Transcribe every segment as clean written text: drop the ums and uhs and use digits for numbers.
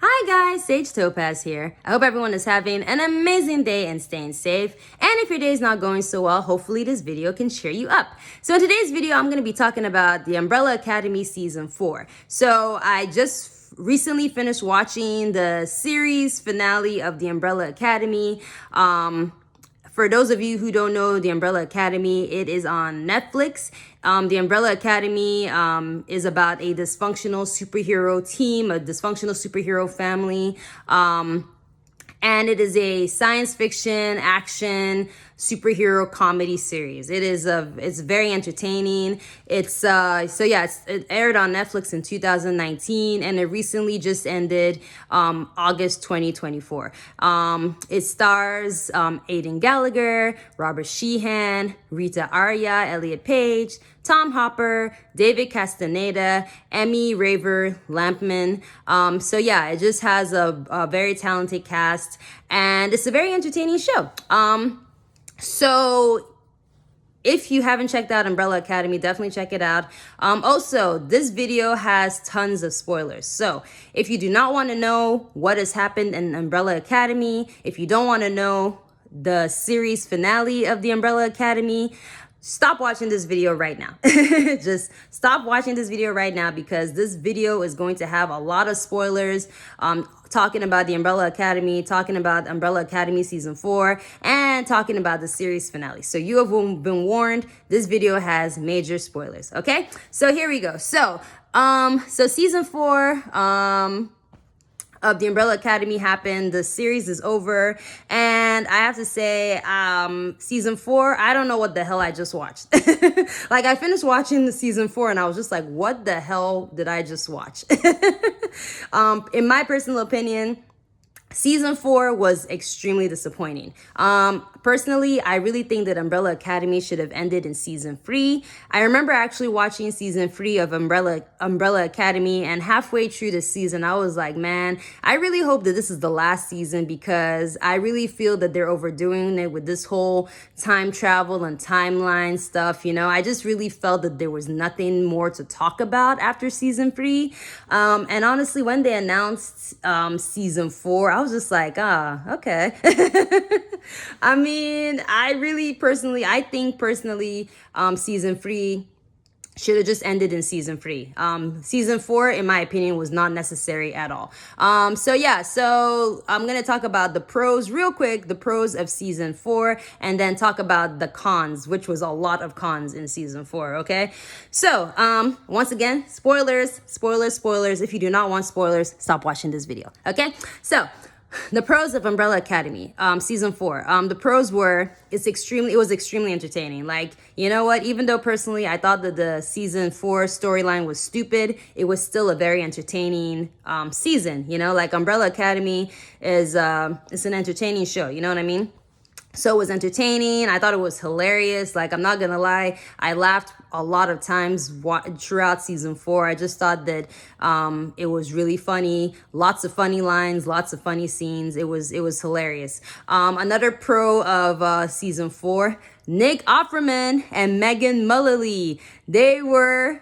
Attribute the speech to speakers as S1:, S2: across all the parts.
S1: Hi guys, Sage Topaz here. I hope everyone is having an amazing day and staying safe. And if your day is not going so well, hopefully this video can cheer you up. So in today's video, I'm going to be talking about The Umbrella Academy Season 4. So I just recently finished watching the series finale of The Umbrella Academy. For those of you who don't know The Umbrella Academy, it is on Netflix. The Umbrella Academy is about a dysfunctional superhero team, a dysfunctional superhero family. And it is a science fiction, action, superhero comedy series. It's very entertaining. It aired on Netflix in 2019 and it recently just ended August 2024. It stars Aidan Gallagher, Robert Sheehan, Rita Arya, Elliot Page, Tom Hopper, David Castaneda, Emmy Raver Lampman. It just has a very talented cast and it's a very entertaining show. So if you haven't checked out Umbrella Academy, definitely check it out. Also, this video has tons of spoilers. So if you do not want to know what has happened in Umbrella Academy, if you don't want to know the series finale of the Umbrella Academy, stop watching this video right now. Just stop watching this video right now because this video is going to have a lot of spoilers, talking about the Umbrella Academy, talking about Umbrella Academy Season 4, and talking about the series finale. So you have been warned, this video has major spoilers, okay? So here we go. So Season 4, of the Umbrella Academy happened. The series is over. And I have to say, Season 4, I don't know what the hell I just watched. Like, I finished watching the Season 4 and I was just like, what the hell did I just watch? In my personal opinion, Season 4 was extremely disappointing. Personally, I really think that Umbrella Academy should have ended in Season 3. I remember actually watching Season 3 of Umbrella Academy, and halfway through the season, I was like, man, I really hope that this is the last season because I really feel that they're overdoing it with this whole time travel and timeline stuff, you know? I just really felt that there was nothing more to talk about after Season 3. And honestly, when they announced Season 4, I was just like, okay. I mean, I think personally, Season 3 should have just ended in Season 3. Season 4, in my opinion, was not necessary at all. So I'm going to talk about the pros real quick, the pros of Season 4, and then talk about the cons, which was a lot of cons in Season 4, okay? So, once again, spoilers. If you do not want spoilers, stop watching this video, okay? So, the pros of Umbrella Academy, Season 4. The pros were, it was extremely entertaining. Like, you know what? Even though personally I thought that the Season 4 storyline was stupid, it was still a very entertaining season. You know, like Umbrella Academy is it's an entertaining show. You know what I mean? So it was entertaining. I thought it was hilarious. Like, I'm not gonna lie, I laughed a lot of times throughout Season 4. I just thought that it was really funny. Lots of funny lines, lots of funny scenes. It was hilarious. Another pro of Season 4, Nick Offerman and Megan Mullally. They were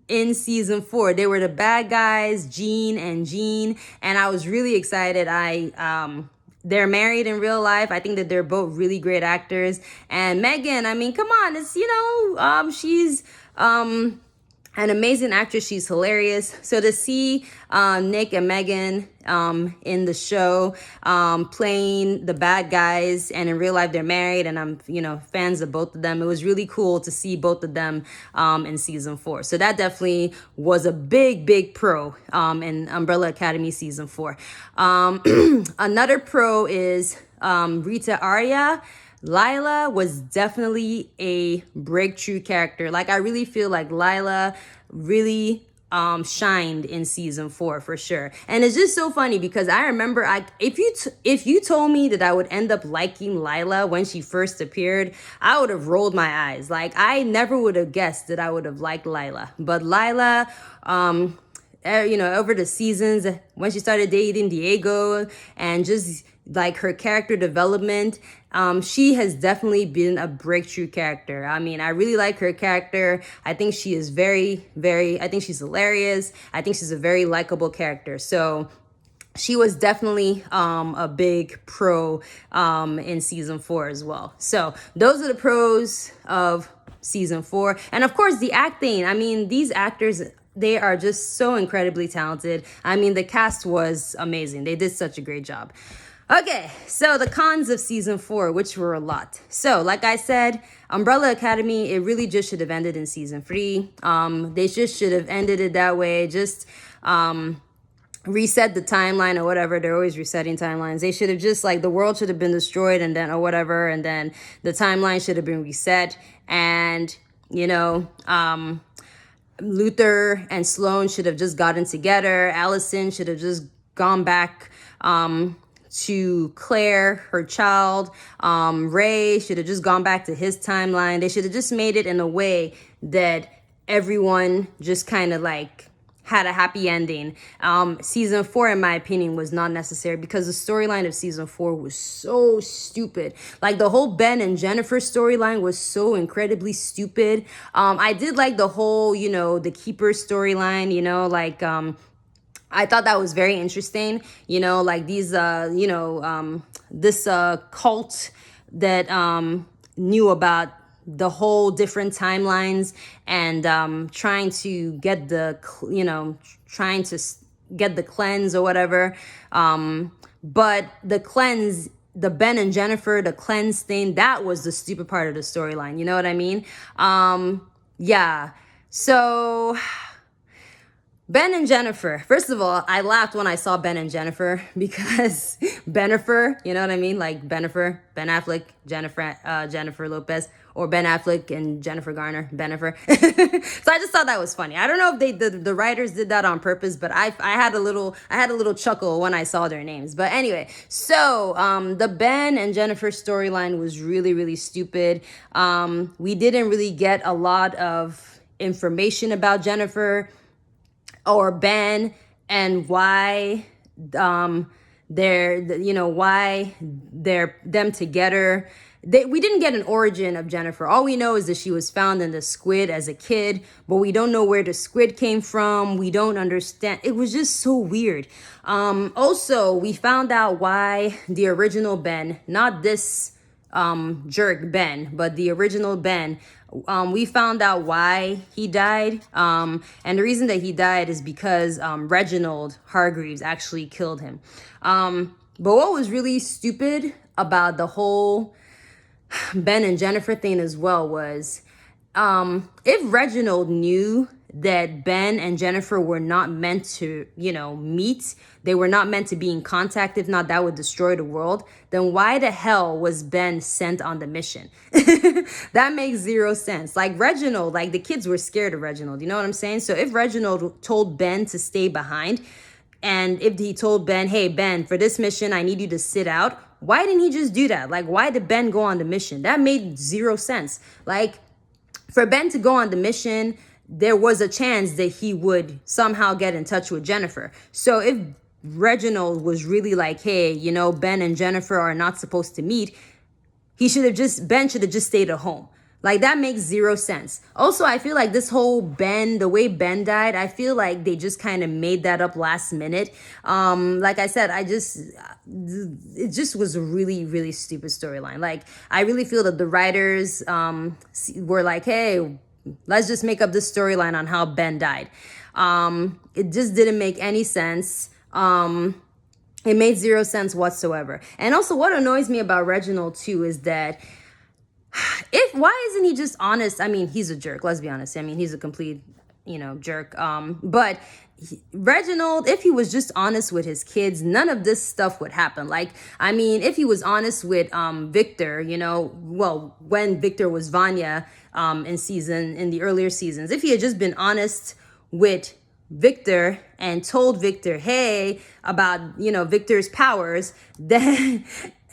S1: in Season 4. They were the bad guys, Gene and Jean, and I was really excited. They're married in real life. I think that they're both really great actors. And Megan, I mean, come on, it's, she's an amazing actress. She's hilarious. So to see Nick and Megan in the show playing the bad guys, and in real life they're married, and I'm fans of both of them. It was really cool to see both of them in Season 4. So that definitely was a big pro in Umbrella Academy Season 4. Another pro is Rita Arya. Lila was definitely a breakthrough character. Like, I really feel like Lila really shined in Season 4 for sure. And it's just so funny because I remember if you told me that I would end up liking Lila when she first appeared, I would have rolled my eyes. Like, I never would have guessed that I would have liked Lila. But Lila, over the seasons, when she started dating Diego and just like her character development, she has definitely been a breakthrough character. I mean, I really like her character. I think she is I think she's hilarious. I think she's a very likable character. So she was definitely a big pro in season 4 as well. So those are the pros of season 4. And of course, the acting. I mean, these actors, they are just so incredibly talented. I mean, the cast was amazing. They did such a great job. Okay, so the cons of season 4, which were a lot. So, like I said, Umbrella Academy, it really just should have ended in season 3. They just should have ended it that way. Just reset the timeline or whatever. They're always resetting timelines. They should have just, like, the world should have been destroyed and then or whatever, and then the timeline should have been reset. And Luther and Sloane should have just gotten together. Allison should have just gone back to Claire, her child. Ray should have just gone back to his timeline. They should have just made it in a way that everyone just kind of like had a happy ending. Season 4, in my opinion, was not necessary because the storyline of season 4 was so stupid. Like, the whole Ben and Jennifer storyline was so incredibly stupid. I did like the whole, the Keeper storyline, I thought that was very interesting, like these, this cult that knew about the whole different timelines and trying to get the cleanse or whatever. But the cleanse, the Ben and Jennifer, the cleanse thing, that was the stupid part of the storyline. You know what I mean? Yeah. So Ben and Jennifer. First of all, I laughed when I saw Ben and Jennifer because Bennifer, you know what I mean? Like Bennifer, Ben Affleck, Jennifer Lopez, or Ben Affleck and Jennifer Garner, Bennifer. So I just thought that was funny. I don't know if the writers did that on purpose, but I had a little chuckle when I saw their names. But anyway, so the Ben and Jennifer storyline was really, really stupid. We didn't really get a lot of information about Jennifer or Ben and why why they're them together. We didn't get an origin of Jennifer. All we know is that she was found in the squid as a kid, but we don't know where the squid came from. We don't understand. It was just so weird. Also, we found out why the original Ben, not this jerk Ben, but the original Ben, we found out why he died. And the reason that he died is because Reginald Hargreaves actually killed him. But what was really stupid about the whole Ben and Jennifer thing as well was if Reginald knew that Ben and Jennifer were not meant to, meet, they were not meant to be in contact, if not that would destroy the world, then why the hell was Ben sent on the mission? That makes zero sense. Like Reginald, like the kids were scared of Reginald, you know what I'm saying? So if Reginald told Ben to stay behind, and if he told Ben, hey, Ben, for this mission, I need you to sit out, why didn't he just do that? Like, why did Ben go on the mission? That made zero sense. Like, for Ben to go on the mission, there was a chance that he would somehow get in touch with Jennifer. So if Reginald was really like, hey, Ben and Jennifer are not supposed to meet, Ben should have just stayed at home. Like, that makes zero sense. Also, I feel like this whole Ben, the way Ben died, I feel like they just kind of made that up last minute. Like I said, it just was a really, really stupid storyline. Like, I really feel that the writers were like, hey, let's just make up this storyline on how Ben died. It just didn't make any sense. It made zero sense whatsoever. And also, what annoys me about Reginald too is that why isn't he just honest? I mean, he's a jerk. Let's be honest. I mean, he's a complete, jerk. But Reginald, if he was just honest with his kids, none of this stuff would happen. Like, I mean, if he was honest with Victor, when Victor was Vanya in the earlier seasons, if he had just been honest with Victor and told Victor, hey, about, Victor's powers, then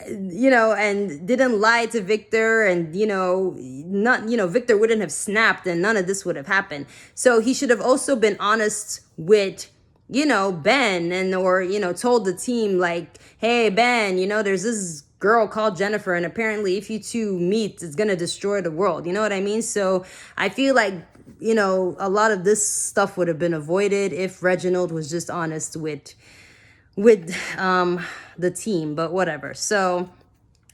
S1: and didn't lie to Victor and, Victor wouldn't have snapped and none of this would have happened. So he should have also been honest with, Ben or told the team like, hey, Ben, there's this girl called Jennifer and apparently if you two meet, it's going to destroy the world. You know what I mean? So I feel like, a lot of this stuff would have been avoided if Reginald was just honest with with the team, but whatever. So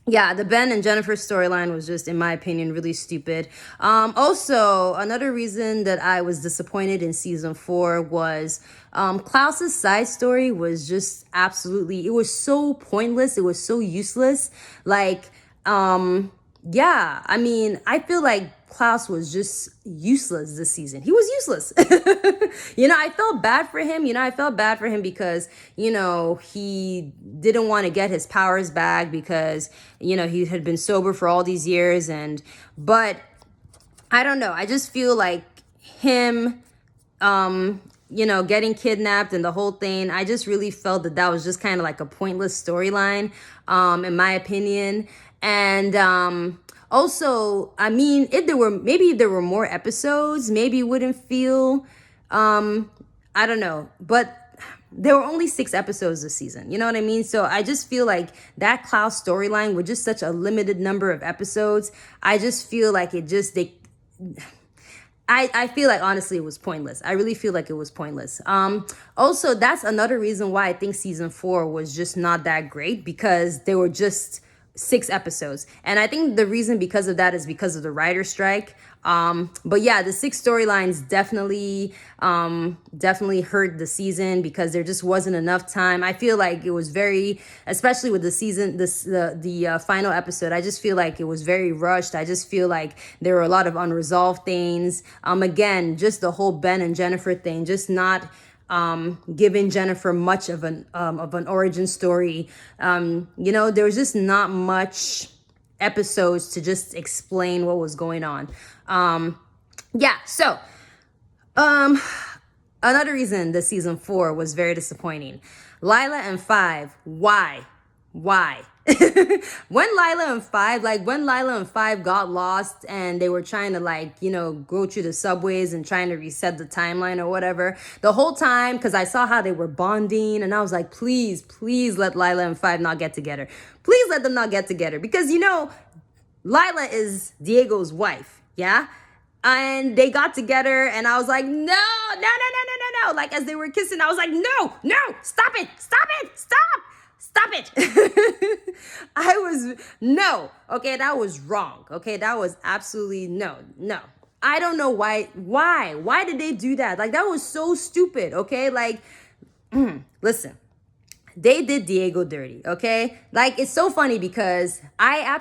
S1: yeah, the Ben and Jennifer storyline was just, in my opinion, really stupid. Also, another reason that I was disappointed in season 4 was Klaus's side story was just absolutely, it was so pointless. It was so useless. Like, yeah, I mean, I feel like Klaus was just useless this season. He was useless. I felt bad for him. I felt bad for him because, he didn't want to get his powers back because, he had been sober for all these years. But I don't know. I just feel like him, getting kidnapped and the whole thing, I just really felt that that was just kind of like a pointless storyline, in my opinion. And also, I mean, if there were more episodes, maybe it wouldn't feel, I don't know, but there were only 6 episodes this season. You know what I mean? So I just feel like that Klaus storyline with just such a limited number of episodes, I just feel like I feel like honestly it was pointless. I really feel like it was pointless. Also, that's another reason why I think season 4 was just not that great, because they were just 6 episodes. And I think the reason because of that is because of the writer strike. But yeah, the 6 storylines definitely hurt the season because there just wasn't enough time. I feel like it was very, especially with the season, the final episode, I just feel like it was very rushed. I just feel like there were a lot of unresolved things. Again, just the whole Ben and Jennifer thing, just not giving Jennifer much of an origin story. There was just not much episodes to just explain what was going on. Yeah, so another reason the season 4 was very disappointing. Lila and Five, why? When Lila and Five got lost and they were trying to go through the subways and trying to reset the timeline or whatever, the whole time, because I saw how they were bonding and I was like, please let Lila and Five not get together. Please let them not get together, because Lila is Diego's wife, yeah? And they got together and I was like, no. Like, as they were kissing, I was like, no, stop it. No. Okay, that was wrong. Okay, that was absolutely no. I don't know why. Why did they do that? Like, that was so stupid, okay? Like, listen. They did Diego dirty, okay? Like, it's so funny because I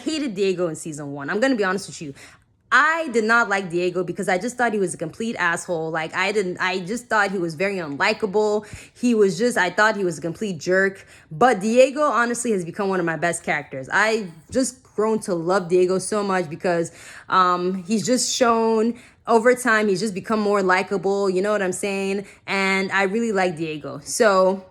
S1: hated Diego in season 1. I'm gonna be honest with you. I did not like Diego because I just thought he was a complete asshole. Like, I just thought he was very unlikable. I thought he was a complete jerk. But Diego, honestly, has become one of my best characters. I just grown to love Diego so much because he's just shown over time, he's just become more likable. You know what I'm saying? And I really like Diego. So,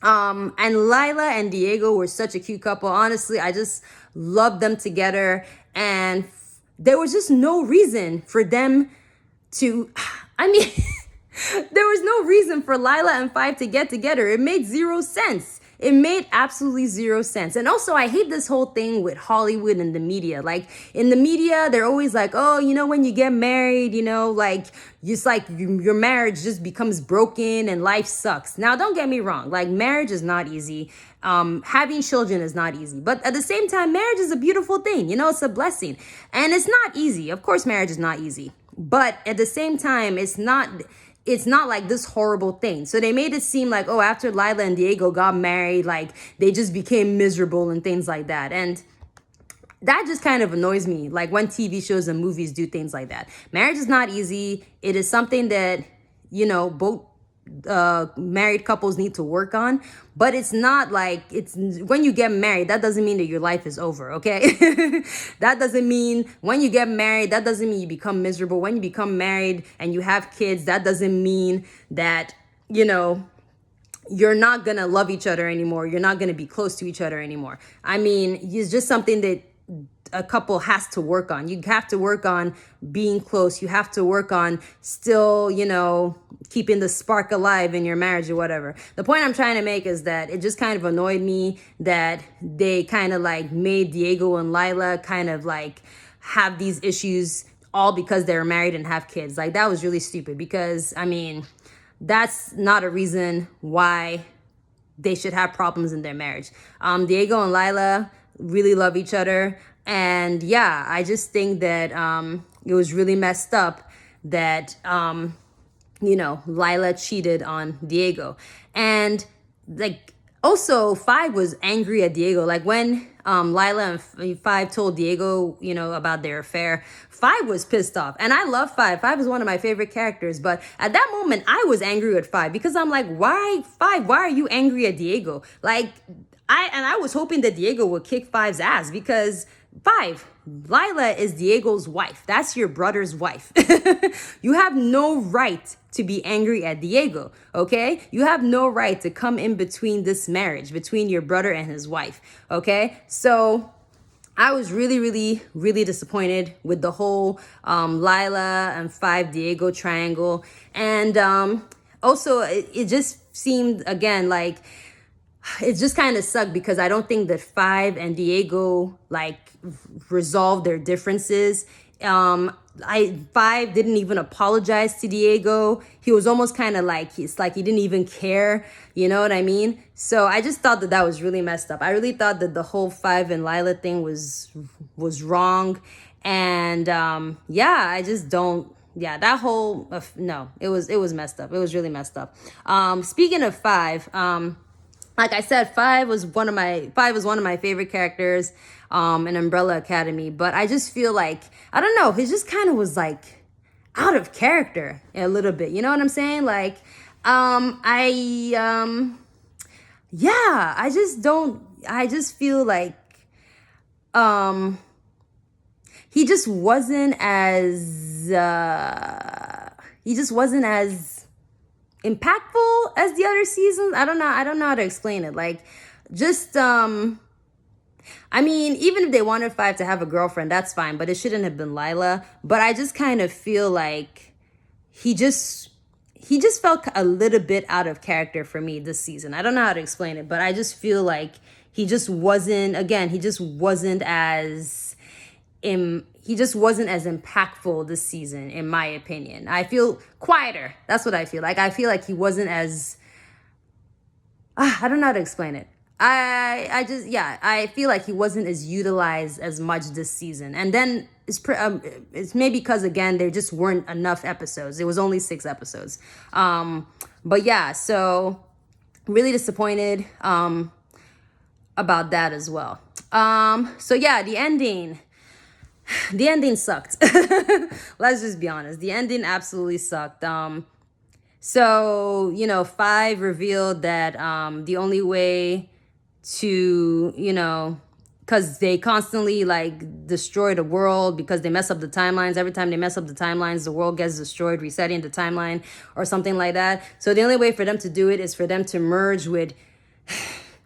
S1: and Lila and Diego were such a cute couple. Honestly, I just loved them together. And there was just no reason for them to, I mean, there was no reason for Lila and Five to get together. It made 0 sense. It made absolutely 0 sense. And also, I hate this whole thing with Hollywood and the media. Like, in the media, they're always like, oh, when you get married, like, it's like your marriage just becomes broken and life sucks. Now, don't get me wrong. Like, marriage is not easy. Having children is not easy. But at the same time, marriage is a beautiful thing. It's a blessing. And it's not easy. Of course, marriage is not easy. But at the same time, it's not like this horrible thing. So they made it seem like, oh, after Lila and Diego got married, like, they just became miserable and things like that. And that just kind of annoys me, like, when TV shows and movies do things like that. Marriage is not easy. It is something that, both married couples need to work on, but it's not like, it's when you get married, that doesn't mean that your life is over, okay? That doesn't mean when you get married, that doesn't mean you become miserable. When you become married and you have kids, that doesn't mean that, you're not gonna love each other anymore. You're not gonna be close to each other anymore. I mean, it's just something that a couple has to work on. You have to work on being close. You have to work on still, keeping the spark alive in your marriage or whatever. The point I'm trying to make is that it just kind of annoyed me that they kind of like made Diego and Lila kind of like have these issues all because they're married and have kids. Like, that was really stupid because, I mean, that's not a reason why they should have problems in their marriage. Diego and Lila really love each other. And yeah, I just think that it was really messed up that, Lila cheated on Diego. And like, also, Five was angry at Diego. Like when Lila and Five told Diego, about their affair, Five was pissed off. And I love Five. Five is one of my favorite characters. But at that moment, I was angry with Five because I'm like, why, Five? Why are you angry at Diego? Like, I was hoping that Diego would kick Five's ass because Five, Lila is Diego's wife. That's your brother's wife. You have no right to be angry at Diego, okay? You have no right to come in between this marriage, between your brother and his wife, okay? So I was really, really, really disappointed with the whole Lila and Five Diego triangle. And also, it just seemed, again, like, it just kind of sucked because I don't think that Five and Diego resolved their differences. Five didn't even apologize to Diego. He was almost kind of like, it's like he didn't even care. You know what I mean? So I just thought that was really messed up. I really thought that the whole Five and Lila thing was wrong. And I just don't. Yeah, that whole no, it was messed up. It was really messed up. Speaking of Five, like I said, Five was one of my favorite characters in Umbrella Academy. But I just feel like, I don't know, he just kind of was like out of character a little bit. You know what I'm saying? Like, I just feel like he just wasn't as impactful as the other seasons. I don't know how to explain it. Like, just I mean, even if they wanted Five to have a girlfriend, that's fine, but it shouldn't have been Lila. But I just kind of feel like he just felt a little bit out of character for me this season. I don't know how to explain it, but I just feel like he just wasn't as impactful this season, in my opinion. I feel quieter. That's what I feel like. I feel like he wasn't as, I don't know how to explain it. I feel like he wasn't as utilized as much this season. And then it's maybe because, again, there just weren't enough episodes. It was only 6 episodes. But yeah, so really disappointed about that as well. So yeah, the ending sucked. Let's just be honest. The ending absolutely sucked. So, Five revealed that the only way to, because they constantly destroy the world because they mess up the timelines. Every time they mess up the timelines, the world gets destroyed, resetting the timeline or something like that. So the only way for them to do it is for them to merge with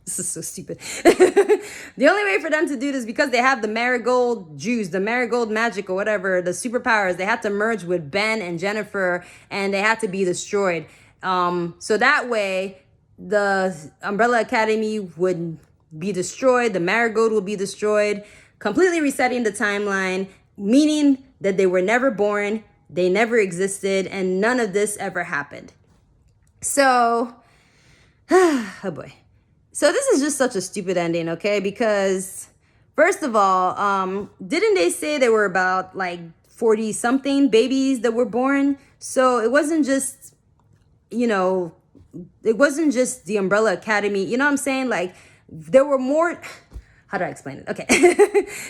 S1: this is so stupid. The only way for them to do this, because they have the marigold juice, the marigold magic or whatever, the superpowers, they had to merge with Ben and Jennifer, and they had to be destroyed. So that way, the Umbrella Academy would be destroyed, the marigold will be destroyed, completely resetting the timeline, meaning that they were never born, they never existed, and none of this ever happened. So, oh boy. So this is just such a stupid ending, okay? Because first of all, didn't they say there were about 40 something babies that were born? So it wasn't just, it wasn't just the Umbrella Academy. You know what I'm saying? There were more. How do I explain it? Okay.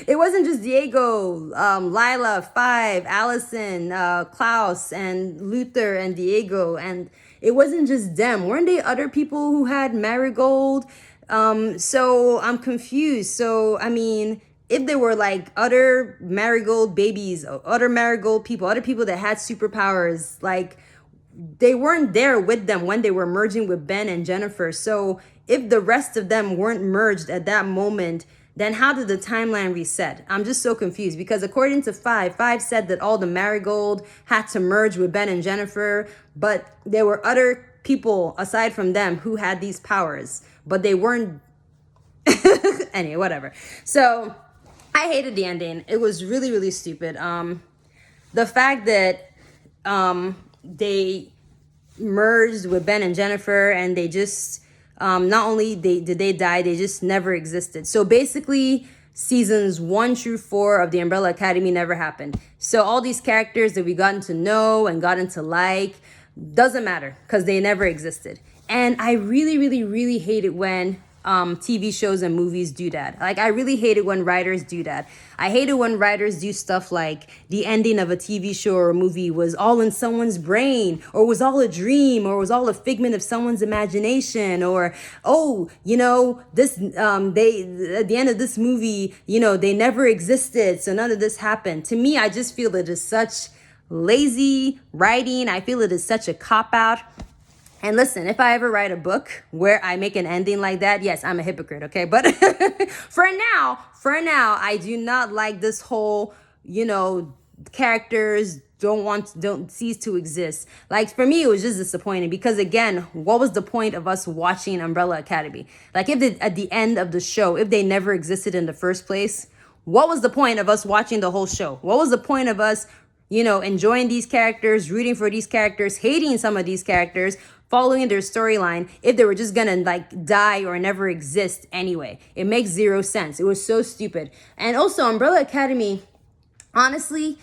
S1: It wasn't just Diego, Lila, Five, Allison, Klaus, and Luther, and Diego. And it wasn't just them. Weren't they other people who had marigold? So I'm confused. So, I mean, if there were other marigold babies, other marigold people, other people that had superpowers, they weren't there with them when they were merging with Ben and Jennifer. So if the rest of them weren't merged at that moment, then how did the timeline reset? I'm just so confused, because according to Five said that all the marigold had to merge with Ben and Jennifer, but there were other people aside from them who had these powers, but they weren't. Anyway, whatever. So I hated the ending. It was really, really stupid. The fact that they merged with Ben and Jennifer, and they just Not only did they die, they just never existed. So basically, seasons 1 through 4 of the Umbrella Academy never happened. So all these characters that we gotten to know and gotten to like doesn't matter because they never existed. And I really, really, really hate it when TV shows and movies do that. Like, I really hate it when writers do that. I hate it when writers do stuff like the ending of a TV show or a movie was all in someone's brain, or was all a dream, or was all a figment of someone's imagination, or, oh, you know, this they at the end of this movie, you know, they never existed, so none of this happened. To me, I just feel it is such lazy writing. I feel it is such a cop out. And listen, if I ever write a book where I make an ending like that, yes, I'm a hypocrite, okay? But for now, I do not like this whole, you know, characters don't cease to exist. Like, for me, it was just disappointing because, again, what was the point of us watching Umbrella Academy? Like, at the end of the show, if they never existed in the first place, what was the point of us watching the whole show? What was the point of us, you know, enjoying these characters, rooting for these characters, hating some of these characters, following their storyline, if they were just gonna like die or never exist anyway? It makes zero sense. It was so stupid. And also, Umbrella Academy, honestly,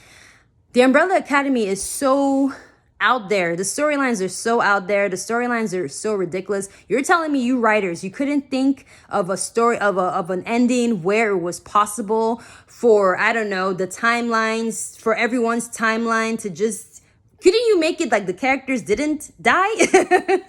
S1: the Umbrella Academy is so out there. The storylines are so out there. The storylines are so ridiculous. You're telling me, you writers, you couldn't think of a story of an ending where it was possible for, I don't know, the timelines, for everyone's timeline to just, couldn't you make it like the characters didn't die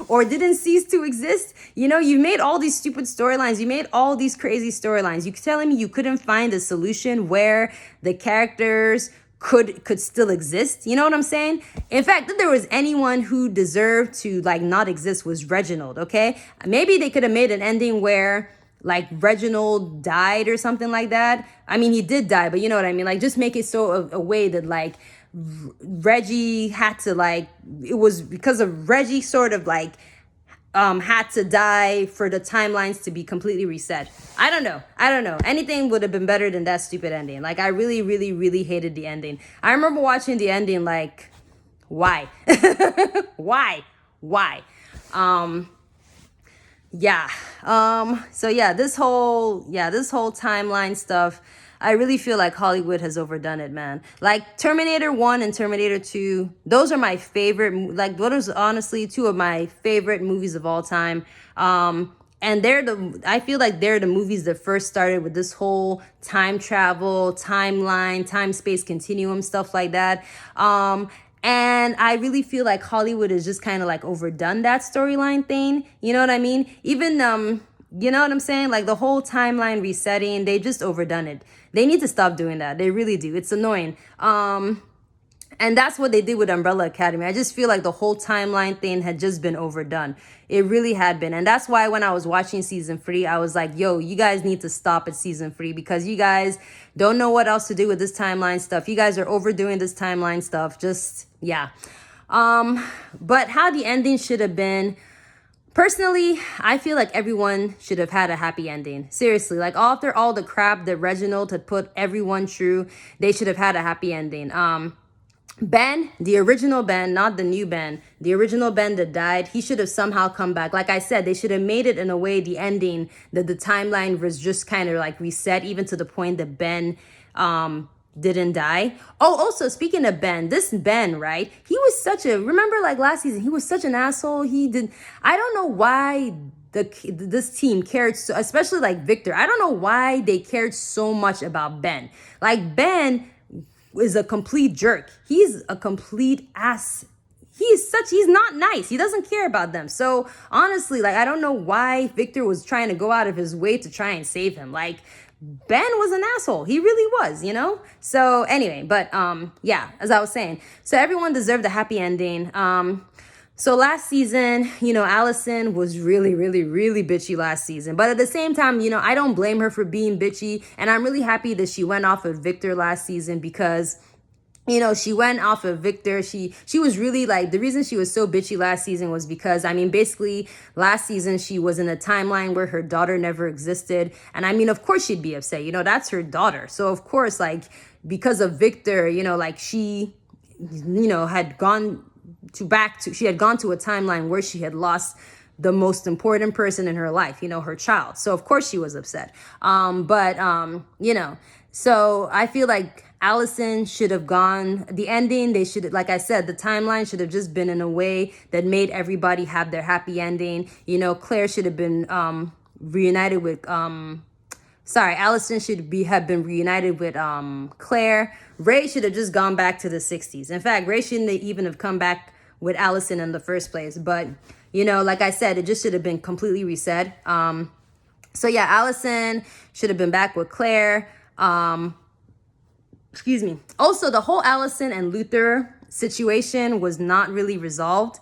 S1: or didn't cease to exist? You know, you made all these stupid storylines. You made all these crazy storylines. You telling me you couldn't find a solution where the characters could still exist? You know what I'm saying? In fact, if there was anyone who deserved to like not exist, was Reginald, okay? Maybe they could have made an ending where like Reginald died or something like that. I mean, he did die, but you know what I mean? Like, just make it so a way that like Reggie had to, like, it was because of Reggie sort of like had to die for the timelines to be completely reset. I don't know. Anything would have been better than that stupid ending. Like, I really, really, really hated the ending. I remember watching the ending like, why? Why? Yeah. So yeah, this whole timeline stuff, I really feel like Hollywood has overdone it, man. Like, Terminator 1 and Terminator 2, those are my favorite, like, those are honestly two of my favorite movies of all time. And I feel like they're the movies that first started with this whole time travel, timeline, time-space continuum, stuff like that. And I really feel like Hollywood has just kind of like overdone that storyline thing. You know what I mean? Even, you know what I'm saying? Like, the whole timeline resetting, they just overdone it. They need to stop doing that. They really do. It's annoying. And that's what they did with Umbrella Academy. I just feel like the whole timeline thing had just been overdone. It really had been. And that's why when I was watching season 3, I was like, yo, you guys need to stop at season 3 because you guys don't know what else to do with this timeline stuff. You guys are overdoing this timeline stuff. Just, yeah. But how the ending should have been, personally, I feel like everyone should have had a happy ending. Seriously, like, after all the crap that Reginald had put everyone through, they should have had a happy ending. Ben, the original Ben, not the new Ben, the original Ben that died, he should have somehow come back. Like I said, they should have made it in a way, the ending, that the timeline was just kind of like reset, even to the point that Ben didn't die. Oh, also, speaking of Ben, this Ben, right? He was remember like last season, he was such an asshole. I don't know why this team cared so, especially like Victor. I don't know why they cared so much about Ben. Like, Ben is a complete jerk. He's a complete ass. He's not nice. He doesn't care about them. So honestly, like, I don't know why Victor was trying to go out of his way to try and save him. Like, Ben was an asshole. He really was, you know? So anyway, but yeah, as I was saying, so everyone deserved a happy ending. So last season, you know, Allison was really, really, really bitchy last season. But at the same time, you know, I don't blame her for being bitchy. And I'm really happy that she went off of Victor last season because, you know, she went off of Victor. She was really like, the reason she was so bitchy last season was because, I mean, basically last season she was in a timeline where her daughter never existed. And I mean, of course she'd be upset, you know, that's her daughter. So of course, like, because of Victor, you know, like, she, you know, she had gone to a timeline where she had lost the most important person in her life, you know, her child. So of course she was upset. You know, so I feel like Allison should have gone, the ending, they should, like I said, the timeline should have just been in a way that made everybody have their happy ending. You know, Claire should have been reunited with, Allison should have been reunited with Claire. Ray should have just gone back to the 60s. In fact, Ray shouldn't even have come back with Allison in the first place. But, you know, like I said, it just should have been completely reset. So yeah, Allison should have been back with Claire. Excuse me. Also, the whole Allison and Luther situation was not really resolved.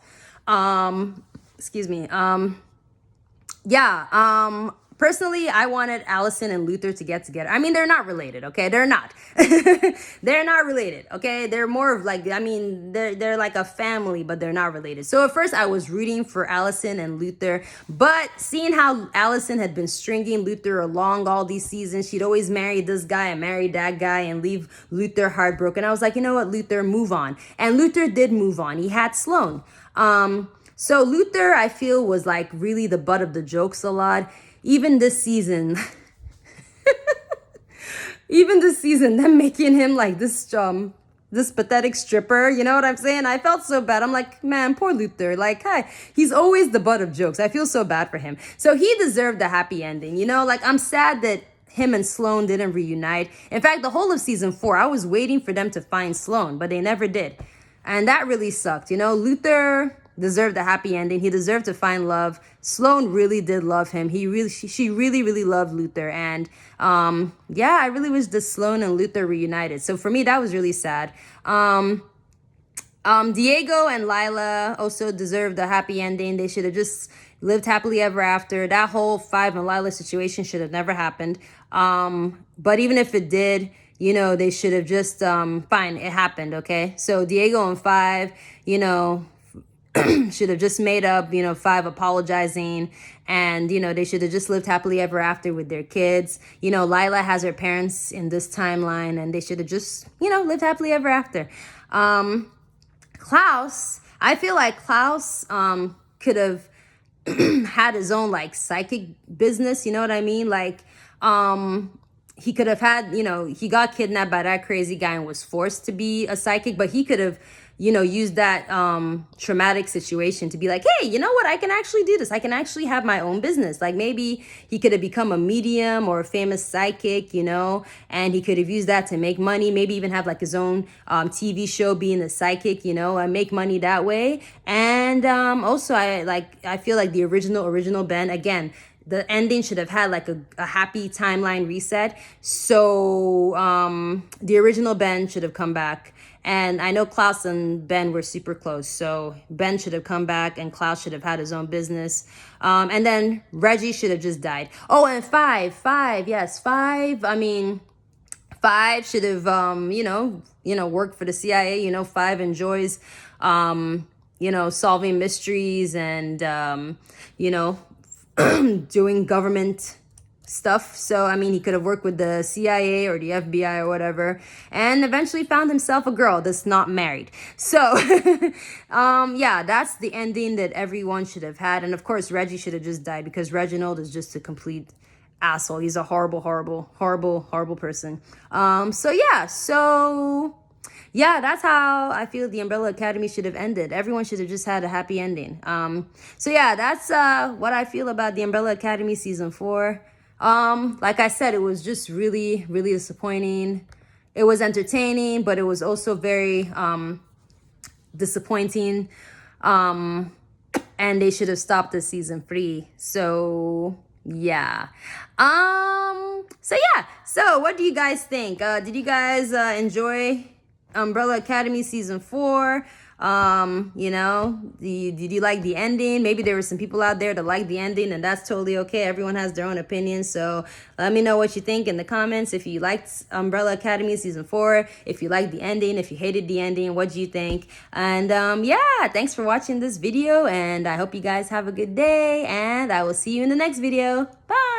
S1: Excuse me. Personally, I wanted Allison and Luther to get together. I mean, they're not related, okay? They're not. They're not related, okay? They're more of like, I mean, they're like a family, but they're not related. So at first I was rooting for Allison and Luther, but seeing how Allison had been stringing Luther along all these seasons, she'd always marry this guy and marry that guy and leave Luther heartbroken. I was like, you know what, Luther, move on. And Luther did move on. He had Sloane. So Luther, I feel, was like really the butt of the jokes a lot. Even this season, them making him like this pathetic stripper, you know what I'm saying? I felt so bad. I'm like, man, poor Luther. Like, hi, he's always the butt of jokes. I feel so bad for him. So he deserved a happy ending, you know? Like, I'm sad that him and Sloane didn't reunite. In fact, the whole of season 4, I was waiting for them to find Sloane, but they never did. And that really sucked, you know? Luther deserved a happy ending. He deserved to find love. Sloane really did love him. She really loved Luther. And yeah, I really wish the Sloane and Luther reunited. So for me, that was really sad. Diego and Lila also deserved a happy ending. They should have just lived happily ever after. That whole Five and Lila situation should have never happened. But even if it did, you know, they should have just, fine, it happened, okay? So Diego and Five, you know, should have just made up, you know, Five apologizing, and, you know, they should have just lived happily ever after with their kids. You know, Lila has her parents in this timeline, and they should have just, you know, lived happily ever after. Klaus, I feel like Klaus could have had his own like psychic business, you know what I mean? Like he could have had, you know, he got kidnapped by that crazy guy and was forced to be a psychic, but he could have, you know, use that traumatic situation to be like, hey, you know what? I can actually do this. I can actually have my own business. Like maybe he could have become a medium or a famous psychic, you know, and he could have used that to make money. Maybe even have like his own TV show being a psychic, you know, and make money that way. And also I feel like the original Ben, again, the ending should have had like a happy timeline reset. So the original Ben should have come back. And I know Klaus and Ben were super close. So Ben should have come back and Klaus should have had his own business. And then Reggie should have just died. Oh, and Five, yes, Five. I mean, Five should have, you know, worked for the CIA. You know, Five enjoys, you know, solving mysteries and, you know, doing government stuff. So, I mean, he could have worked with the CIA or the FBI or whatever, and eventually found himself a girl that's not married. So, yeah, that's the ending that everyone should have had. And of course, Reggie should have just died because Reginald is just a complete asshole. He's a horrible person. Yeah, that's how I feel the Umbrella Academy should have ended. Everyone should have just had a happy ending. So yeah, that's what I feel about the Umbrella Academy season 4. Like I said, it was just really disappointing. It was entertaining, but it was also very disappointing. And they should have stopped the season 3. So yeah. So what do you guys think? Did you guys enjoy Umbrella Academy season 4? You know, did you like the ending? Maybe there were some people out there that like the ending, and that's totally okay. Everyone has their own opinion. So let me know what you think in the comments. If you liked Umbrella Academy season 4, if you liked the ending, if you hated the ending, what do you think? And yeah, thanks for watching this video, and I hope you guys have a good day, and I will see you in the next video. Bye.